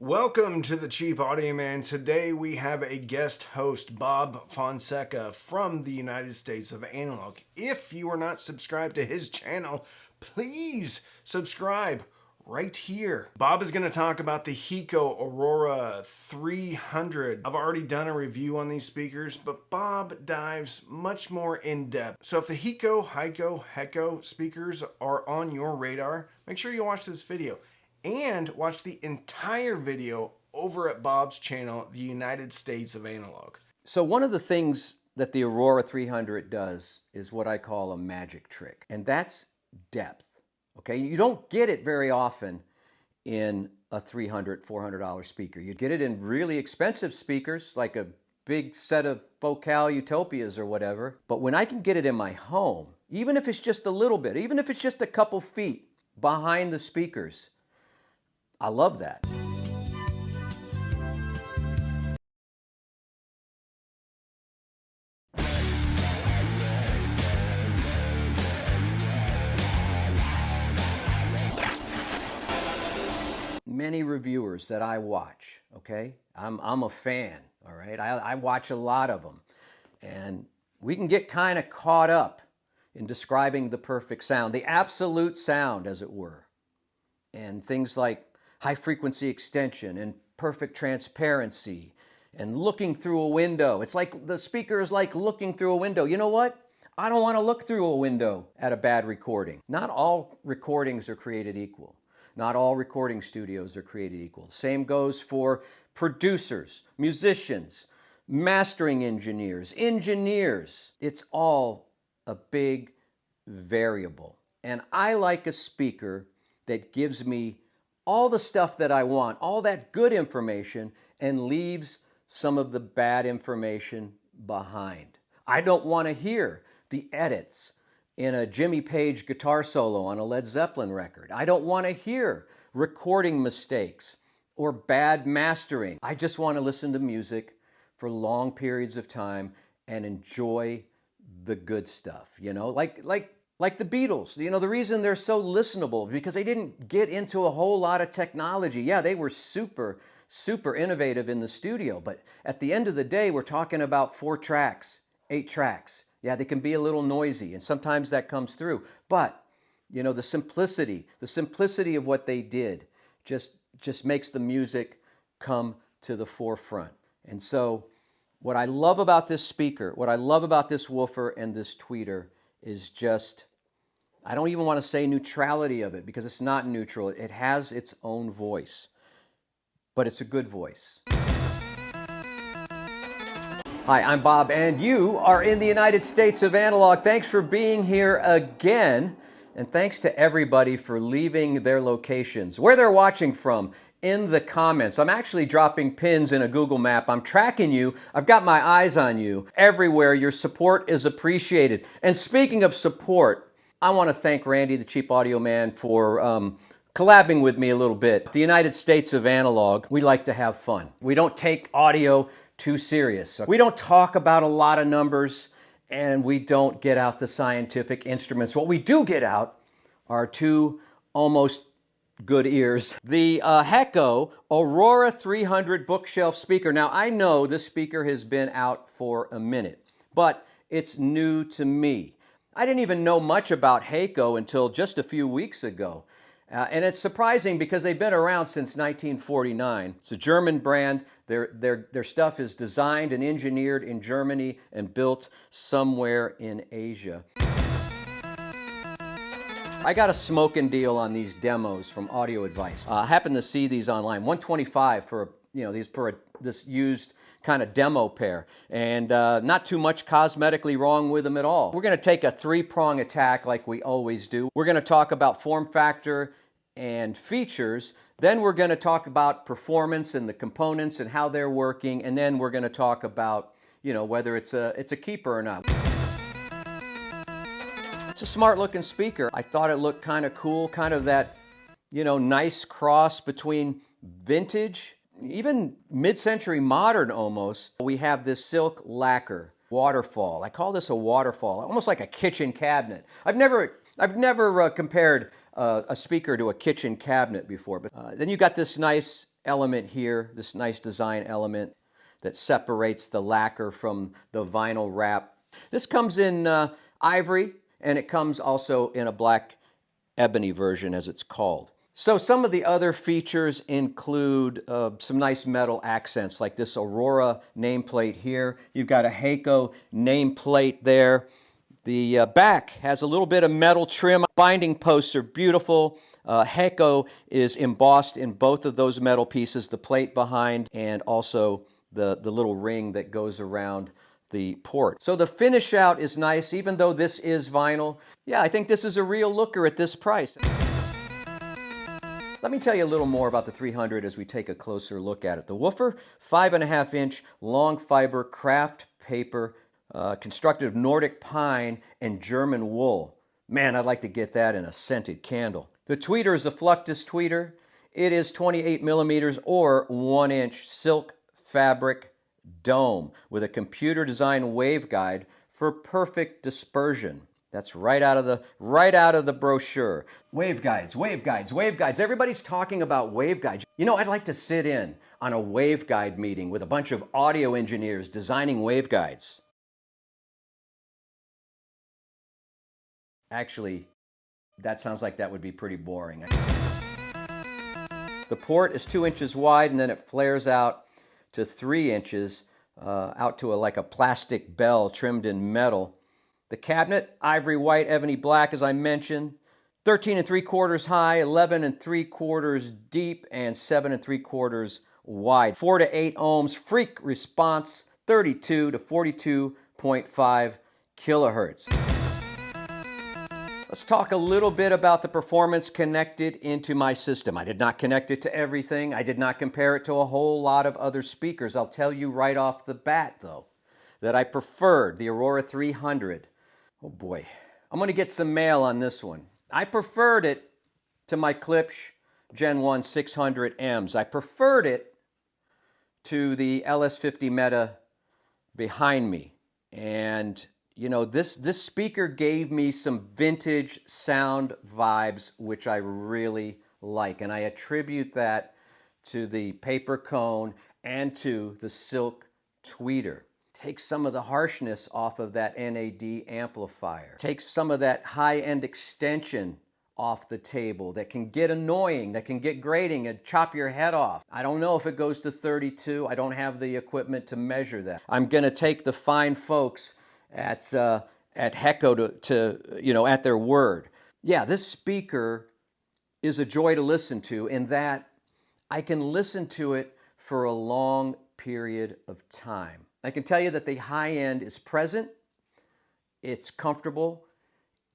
Welcome to the Cheap Audio Man. Today we have a guest host, Bob Fonseca from the United States of Analog. If you are not subscribed to his channel, please subscribe right here. Bob is going to talk about the Heco Aurora 300. I've already done a review on these speakers, but Bob dives much more in depth. So if the Heco speakers are on your radar, make sure you watch this video. And watch the entire video over at Bob's channel, the United States of Analog. So one of the things that the Aurora 300 does is what I call a magic trick, and that's depth. Okay, you don't get it very often in a $300, $400 speaker. You get it in really expensive speakers like a big set of Focal Utopias or whatever. But when I can get it in my home, even if it's just a little bit, even if it's just a couple feet behind the speakers, I love that. Many reviewers that I watch, okay? I'm a fan, all right? I watch a lot of them. And we can get kind of caught up in describing the perfect sound, the absolute sound, as it were. And things like high frequency extension and perfect transparency and looking through a window. It's like the speaker is like looking through a window. You know what? I don't want to look through a window at a bad recording. Not all recordings are created equal. Not all recording studios are created equal. Same goes for producers, musicians, mastering engineers. It's all a big variable. And I like a speaker that gives me all the stuff that I want, all that good information, and leaves some of the bad information behind. I don't want to hear the edits in a Jimmy Page guitar solo on a Led Zeppelin record. I don't want to hear recording mistakes or bad mastering. I just want to listen to music for long periods of time and enjoy the good stuff, you know, like the Beatles. You know, the reason they're so listenable is because they didn't get into a whole lot of technology. Yeah, they were super innovative in the studio, but at the end of the day, we're talking about 4 tracks, 8 tracks. Yeah, they can be a little noisy, and sometimes that comes through. But, you know, the simplicity of what they did just makes the music come to the forefront. And so what I love about this speaker, what I love about this woofer and this tweeter is just, I don't even want to say neutrality of it because it's not neutral. It has its own voice, but it's a good voice. Hi, I'm Bob, and you are in the United States of Analog. Thanks for being here again, and thanks to everybody for leaving their locations, where they're watching from, in the comments. I'm actually dropping pins in a Google map. I'm tracking you. I've got my eyes on you. Everywhere, your support is appreciated. And speaking of support, I want to thank Randy, the Cheap Audio Man, for collabing with me a little bit. The United States of Analog, we like to have fun. We don't take audio too serious. We don't talk about a lot of numbers, and we don't get out the scientific instruments. What we do get out are 2 almost good ears. The Heco Aurora 300 bookshelf speaker. Now, I know this speaker has been out for a minute, but it's new to me. I didn't even know much about Heco until just a few weeks ago. And it's surprising because they've been around since 1949. It's a German brand. Their stuff is designed and engineered in Germany and built somewhere in Asia. I got a smoking deal on these demos from Audio Advice. I happened to see these online. $125 for this used kind of demo pair, and not too much cosmetically wrong with them at all. We're going to take a 3-prong attack like we always do. We're going to talk about form factor and features, then we're going to talk about performance and the components and how they're working, and then we're going to talk about, you know, whether it's a keeper or not. It's a smart looking speaker. I thought it looked kind of cool, kind of that, you know, nice cross between vintage, even mid-century modern almost. We have this silk lacquer waterfall. I call this a waterfall, almost like a kitchen cabinet. I've never compared a speaker to a kitchen cabinet before, but then you got this nice element here, this nice design element that separates the lacquer from the vinyl wrap. This comes in ivory, and it comes also in a black ebony version, as it's called. So some of the other features include some nice metal accents, like this Aurora nameplate here. You've got a Heco nameplate there. The back has a little bit of metal trim. Binding posts are beautiful. Heco is embossed in both of those metal pieces, the plate behind and also the little ring that goes around the port. So the finish out is nice, even though this is vinyl. Yeah, I think this is a real looker at this price. Let me tell you a little more about the 300 as we take a closer look at it. The woofer, 5.5-inch long fiber craft paper, constructed of Nordic pine and German wool. Man, I'd like to get that in a scented candle. The tweeter is a Fluctus tweeter. It is 28 millimeters or 1-inch silk fabric dome with a computer designed waveguide for perfect dispersion. That's right out of the brochure. Waveguides, waveguides, waveguides. Everybody's talking about waveguides. You know, I'd like to sit in on a waveguide meeting with a bunch of audio engineers designing waveguides. Actually, that sounds like that would be pretty boring. The port is 2 inches wide, and then it flares out to 3 inches, out to like a plastic bell trimmed in metal. The cabinet, ivory white, ebony black, as I mentioned, 13 3/4 high, 11 3/4 deep, and 7 3/4 wide. 4 to 8 ohms, freak response, 32 to 42.5 kilohertz. Let's talk a little bit about the performance connected into my system. I did not connect it to everything. I did not compare it to a whole lot of other speakers. I'll tell you right off the bat, though, that I preferred the Aurora 300. Oh boy, I'm going to get some mail on this one. I preferred it to my Klipsch Gen 1 600Ms. I preferred it to the LS50 Meta behind me. And you know, this speaker gave me some vintage sound vibes, which I really like. And I attribute that to the paper cone and to the silk tweeter. Takes some of the harshness off of that NAD amplifier. Takes some of that high-end extension off the table that can get annoying, that can get grating and chop your head off. I don't know if it goes to 32. I don't have the equipment to measure that. I'm going to take the fine folks at Heco to you know, at their word. Yeah, this speaker is a joy to listen to in that I can listen to it for a long period of time. I can tell you that the high end is present, it's comfortable,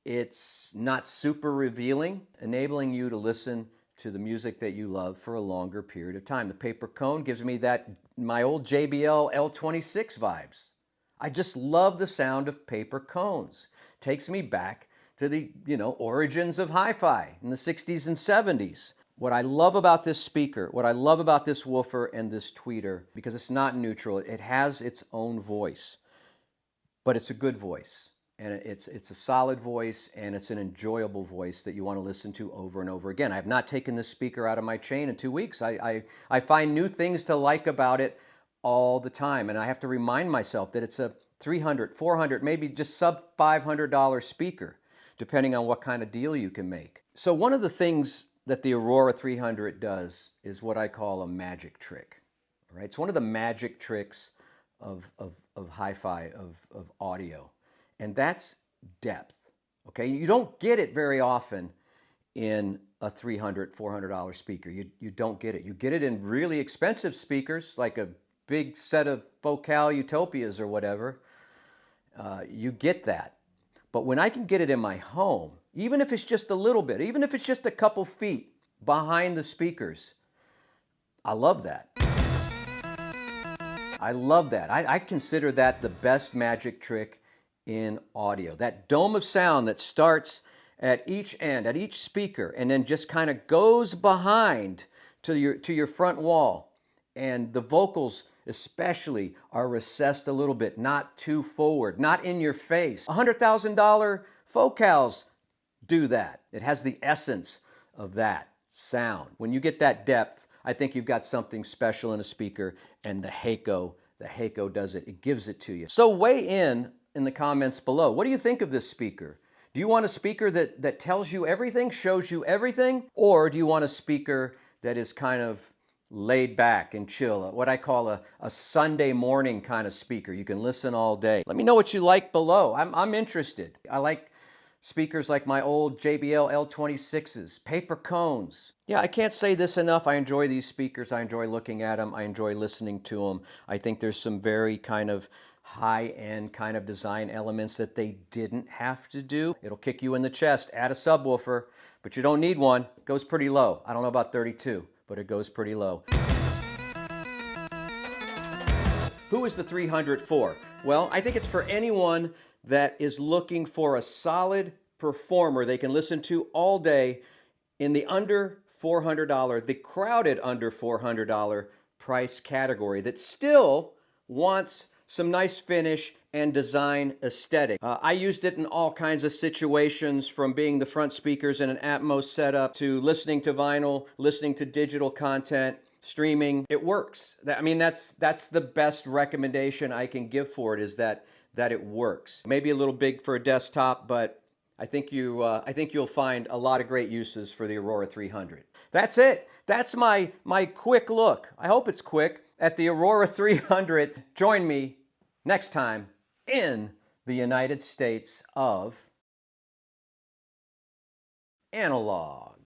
it's not super revealing, enabling you to listen to the music that you love for a longer period of time. The paper cone gives me that my old JBL L26 vibes. I just love the sound of paper cones. Takes me back to the, you know, origins of hi-fi in the 60s and 70s. What I love about this speaker, what I love about this woofer and this tweeter, because it's not neutral, it has its own voice, but it's a good voice. And it's a solid voice, and it's an enjoyable voice that you want to listen to over and over again. I have not taken this speaker out of my chain in 2 weeks. I find new things to like about it all the time, and I have to remind myself that it's a $300, $400, maybe just sub $500 speaker, depending on what kind of deal you can make. So one of the things that the Aurora 300 does is what I call a magic trick. All right? It's one of the magic tricks of hi-fi, of audio, and that's depth. Okay, you don't get it very often in a $300, $400 speaker. You don't get it. You get it in really expensive speakers, like a big set of Focal Utopias or whatever. You get that. But when I can get it in my home, even if it's just a little bit, even if it's just a couple feet behind the speakers, I love that. I love that. I consider that the best magic trick in audio. That dome of sound that starts at each end, at each speaker, and then just kind of goes behind to your front wall. And the vocals especially are recessed a little bit, not too forward, not in your face. $100,000 Focals do that. It has the essence of that sound. When you get that depth, I think you've got something special in a speaker, and the Heco does it. It gives it to you. So weigh in the comments below. What do you think of this speaker? Do you want a speaker that tells you everything, shows you everything? Or do you want a speaker that is kind of laid back and chill, what I call a Sunday morning kind of speaker? You can listen all day. Let me know what you like below. I'm interested. I like speakers like my old JBL L26s, paper cones. Yeah, I can't say this enough. I enjoy these speakers. I enjoy looking at them. I enjoy listening to them. I think there's some very kind of high-end kind of design elements that they didn't have to do. It'll kick you in the chest. Add a subwoofer, but you don't need one. It goes pretty low. I don't know about 32, but it goes pretty low. Who is the 300 for? Well, I think it's for anyone that is looking for a solid performer they can listen to all day in the under $400, the crowded under $400 price category that still wants some nice finish and design aesthetic. I used it in all kinds of situations, from being the front speakers in an Atmos setup to listening to vinyl, listening to digital content, streaming. It works. I mean, that's the best recommendation I can give for it, is that it works. Maybe a little big for a desktop, but I think you'll find a lot of great uses for the Aurora 300. That's it. That's my quick look. I hope it's quick at the Aurora 300. Join me next time in the United States of Analog.